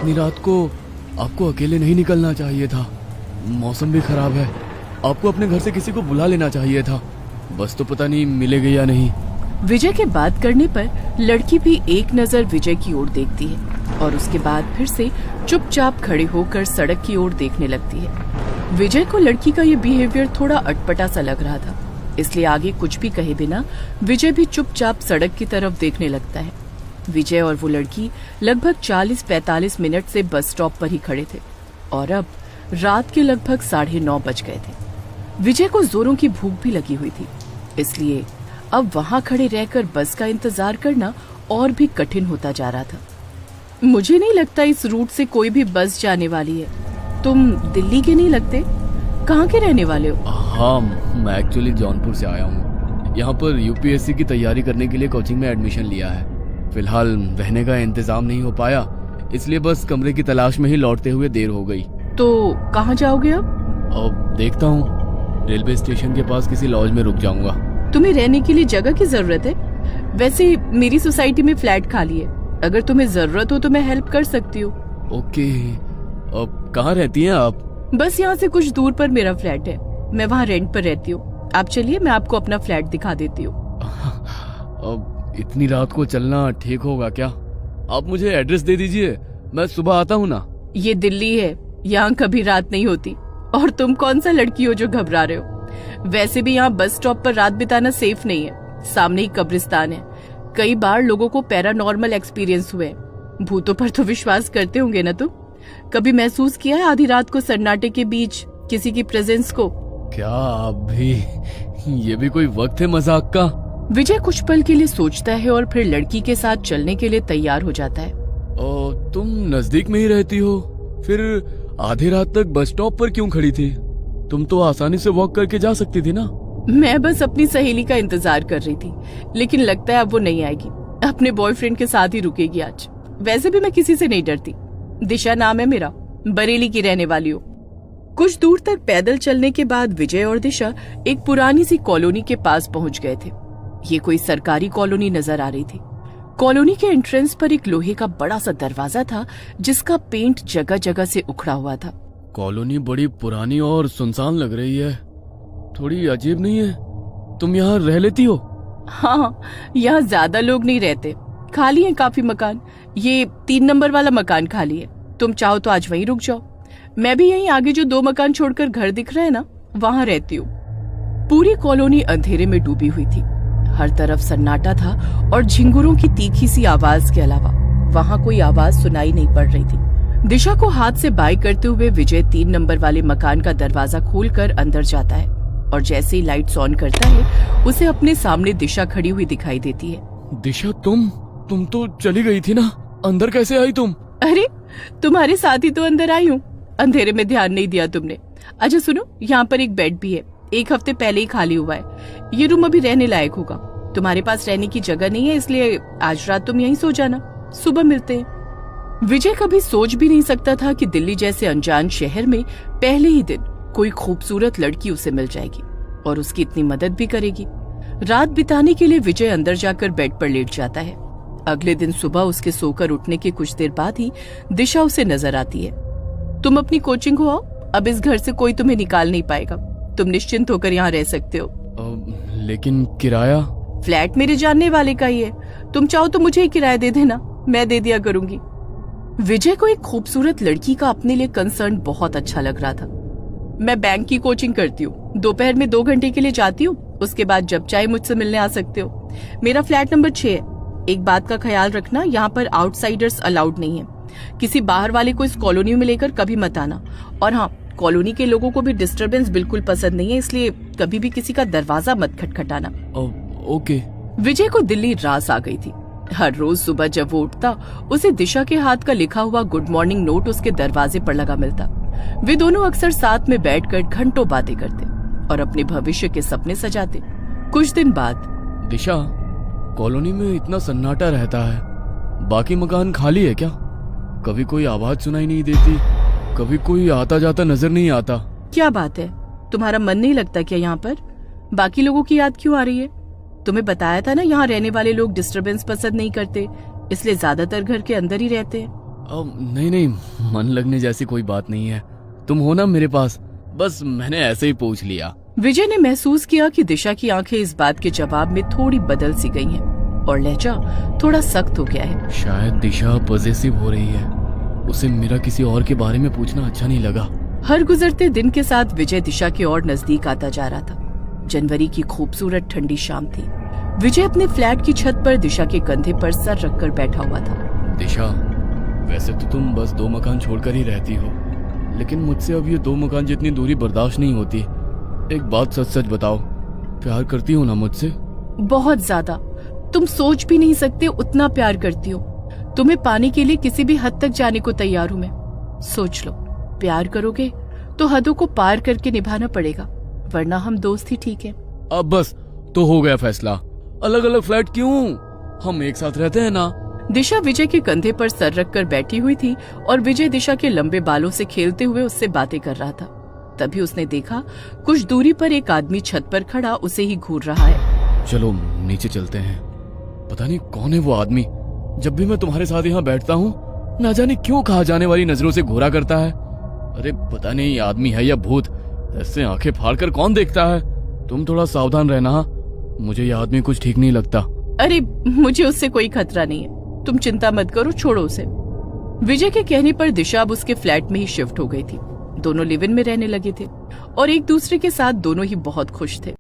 इतनी रात को आपको अकेले नहीं निकलना चाहिए था। मौसम भी खराब है। आपको अपने घर से किसी को बुला लेना चाहिए था। बस तो पता नहीं मिलेगी या नहीं। विजय के बात करने पर लड़की भी एक नजर विजय की ओर देखती है और उसके बाद फिर से चुपचाप खड़े होकर सड़क की ओर देखने लगती है। विजय को लड़की का ये बिहेवियर थोड़ा अटपटा सा लग रहा था, इसलिए आगे कुछ भी कहे बिना विजय भी चुपचाप सड़क की तरफ देखने लगता है। विजय और वो लड़की लगभग 40-45 मिनट से बस स्टॉप पर ही खड़े थे और अब रात के लगभग 9:30 बज गए थे। विजय को जोरों की भूख भी लगी हुई थी, इसलिए अब वहां खड़े रहकर बस का इंतजार करना और भी कठिन होता जा रहा था। मुझे नहीं लगता इस रूट से कोई भी बस जाने वाली है। तुम दिल्ली के नहीं लगते? कहाँ के रहने वाले हो? हाँ, मैं एक्चुअली जौनपुर से आया हूँ। यहाँ पर यूपीएससी की तैयारी करने के लिए कोचिंग में एडमिशन लिया है। फिलहाल रहने का इंतजाम नहीं हो पाया, इसलिए बस कमरे की तलाश में ही लौटते हुए देर हो गई। तो कहाँ जाओगे अब? अब देखता हूँ, रेलवे स्टेशन के पास किसी लॉज में रुक जाऊंगा। तुम्हें रहने के लिए जगह की जरूरत है? वैसे मेरी सोसाइटी में फ्लैट खाली है, अगर तुम्हें जरूरत हो तो मैं हेल्प कर सकती हूँ। ओके, अब कहाँ रहती हैं आप? बस यहाँ से कुछ दूर पर मेरा फ्लैट है, मैं वहाँ रेंट पर रहती हूँ। आप चलिए, मैं आपको अपना फ्लैट दिखा देती हूँ। अब इतनी रात को चलना ठीक होगा क्या? आप मुझे एड्रेस दे दीजिए, मैं सुबह आता हूँ ना। ये दिल्ली है, यहाँ कभी रात नहीं होती। और तुम कौन सा लड़की हो जो घबरा रहे हो? वैसे भी यहाँ बस स्टॉप पर रात बिताना सेफ नहीं है, सामने ही कब्रिस्तान है। कई बार लोगों को पैरानॉर्मल एक्सपीरियंस हुए। भूतों पर तो विश्वास करते होंगे ना तुम? कभी महसूस किया है आधी रात को सन्नाटे के बीच किसी की प्रेजेंस को? क्या आप भी, ये भी कोई वक्त है मजाक का? विजय कुछ पल के लिए सोचता है और फिर लड़की के साथ चलने के लिए तैयार हो जाता है। तुम नजदीक में ही रहती हो, फिर आधी रात तक बस स्टॉप पर क्यों खड़ी थी? तुम तो आसानी से वॉक करके जा सकती थी ना। मैं बस अपनी सहेली का इंतजार कर रही थी, लेकिन लगता है अब वो नहीं आएगी। अपने बॉयफ्रेंड के साथ ही रुकेगी आज। वैसे भी मैं किसी से नहीं डरती। दिशा नाम है मेरा, बरेली की रहने वाली हूँ। कुछ दूर तक पैदल चलने के बाद विजय और दिशा एक पुरानी सी कॉलोनी के पास पहुंच गए थे। ये कोई सरकारी कॉलोनी नजर आ रही थी। कॉलोनी के एंट्रेंस पर एक लोहे का बड़ा सा दरवाजा था, जिसका पेंट जगह जगह से उखड़ा हुआ था। कॉलोनी बड़ी पुरानी और सुनसान लग रही है, थोड़ी अजीब नहीं है? तुम यहाँ रह लेती हो? हाँ, यहाँ ज्यादा लोग नहीं रहते, खाली है काफी मकान। ये 3 नंबर वाला मकान खाली है, तुम चाहो तो आज वहीं रुक जाओ। मैं भी यहीं आगे जो 2 मकान छोड़कर घर दिख रहे हैं ना, वहाँ रहती हूँ। पूरी कॉलोनी अंधेरे में डूबी हुई थी। हर तरफ सन्नाटा था और झिंगुरों की तीखी सी आवाज के अलावा वहाँ कोई आवाज सुनाई नहीं पड़ रही थी। दिशा को हाथ से बाय करते हुए विजय 3 नंबर वाले मकान का दरवाजा खोलकर अंदर जाता है और जैसे ही लाइट्स ऑन करता है, उसे अपने सामने दिशा खड़ी हुई दिखाई देती है। दिशा, तुम तो चली गई थी ना, अंदर कैसे आई तुम? अरे, तुम्हारे साथ ही तो अंदर आई हूँ। अंधेरे में ध्यान नहीं दिया तुमने। अच्छा सुनो, यहाँ पर एक बेड भी है, 1 हफ्ते पहले ही खाली हुआ है। ये रूम अभी रहने लायक होगा। तुम्हारे पास रहने की जगह नहीं है, इसलिए आज रात तुम यहीं सो जाना, सुबह मिलते हैं। विजय कभी सोच भी नहीं सकता था कि दिल्ली जैसे अनजान शहर में पहले ही दिन कोई खूबसूरत लड़की उसे मिल जाएगी और उसकी इतनी मदद भी करेगी। रात बिताने के लिए विजय अंदर जाकर बेड पर लेट जाता है। अगले दिन सुबह उसके सोकर उठने के कुछ देर बाद ही दिशा उसे नजर आती है। तुम अपनी कोचिंग हो आओ, अब इस घर से कोई तुम्हें निकाल नहीं पाएगा। तुम निश्चिंत होकर यहाँ रह सकते हो। लेकिन किराया? फ्लैट मेरे जानने वाले का ही है, तुम चाहो तो मुझे ही किराया दे देना, मैं दे दिया करूंगी। विजय को एक खूबसूरत लड़की का अपने लिए कंसर्न बहुत अच्छा लग रहा था। मैं बैंक की कोचिंग करती हूँ, दोपहर में 2 घंटे के लिए जाती हूँ, उसके बाद जब चाहे मुझसे मिलने आ सकते हो। मेरा फ्लैट नंबर 6 है। एक बात का ख्याल रखना, यहाँ पर आउटसाइडर्स अलाउड नहीं है। किसी बाहर वाले को इस कॉलोनी में लेकर कभी मत आना। और हाँ, कॉलोनी के लोगों को भी डिस्टरबेंस बिल्कुल पसंद नहीं है, इसलिए कभी भी किसी का दरवाजा मत खटखटाना। ओके। विजय को दिल्ली रास आ गई थी। हर रोज सुबह जब वो उठता, उसे दिशा के हाथ का लिखा हुआ गुड मॉर्निंग नोट उसके दरवाजे पर लगा मिलता। वे दोनों अक्सर साथ में बैठकर घंटों बातें करते और अपने भविष्य के सपने सजाते। कुछ दिन बाद, दिशा, कॉलोनी में इतना सन्नाटा रहता है, बाकी मकान खाली है क्या? कभी कोई आवाज सुनाई नहीं देती, कभी कोई आता जाता नजर नहीं आता। क्या बात है, तुम्हारा मन नहीं लगता क्या यहाँ पर? बाकी लोगों की याद क्यों आ रही है? तुम्हें बताया था ना, यहाँ रहने वाले लोग डिस्टरबेंस पसंद नहीं करते, इसलिए ज्यादातर घर के अंदर ही रहते हैं। नहीं नहीं, मन लगने जैसी कोई बात नहीं है। तुम हो ना मेरे पास, बस मैंने ऐसे ही पूछ लिया। विजय ने महसूस किया कि दिशा की आंखें इस बात के जवाब में थोड़ी बदल सी गई हैं और लहजा थोड़ा सख्त हो गया है। शायद दिशा पॉजेसिव हो रही है, उसे मेरा किसी और के बारे में पूछना अच्छा नहीं लगा। हर गुजरते दिन के साथ विजय दिशा के और नजदीक आता जा रहा था। जनवरी की खूबसूरत ठंडी शाम थी। विजय अपने फ्लैट की छत पर दिशा के कंधे पर सर रखकर बैठा हुआ था। दिशा, वैसे तो तुम बस 2 मकान छोड़कर ही रहती हो, लेकिन मुझसे अब ये 2 मकान जितनी दूरी बर्दाश्त नहीं होती। एक बात सच सच बताओ, प्यार करती हो ना मुझसे? बहुत ज्यादा। तुम सोच भी नहीं सकते उतना प्यार करती हो। तुम्हें पाने के लिए किसी भी हद तक जाने को तैयार हूं मैं। सोच लो, प्यार करोगे तो हदों को पार करके निभाना पड़ेगा, वरना हम दोस्त ही ठीक है। अब बस तो हो गया फैसला। अलग अलग फ्लैट क्यों, हम एक साथ रहते हैं ना। दिशा विजय के कंधे पर सर रखकर बैठी हुई थी और विजय दिशा के लंबे बालों से खेलते हुए उससे बातें कर रहा था। तभी उसने देखा कुछ दूरी पर एक आदमी छत पर खड़ा उसे ही घूर रहा है। चलो नीचे चलते हैं। पता नहीं कौन है वो आदमी, जब भी मैं तुम्हारे साथ यहाँ बैठता हूँ ना जाने क्यों कहा जाने वाली नजरों से घूरा करता है। अरे पता नहीं ये आदमी है या भूत, ऐसे आंखें फाड़ कर कौन देखता है। तुम थोड़ा सावधान रहना, मुझे ये आदमी कुछ ठीक नहीं लगता। अरे मुझे उससे कोई खतरा नहीं है, तुम चिंता मत करो, छोड़ो उसे। विजय के कहने पर दिशा अब उसके फ्लैट में ही शिफ्ट हो गई थी। दोनों लिव इन में रहने लगे थे और एक दूसरे के साथ दोनों ही बहुत खुश थे।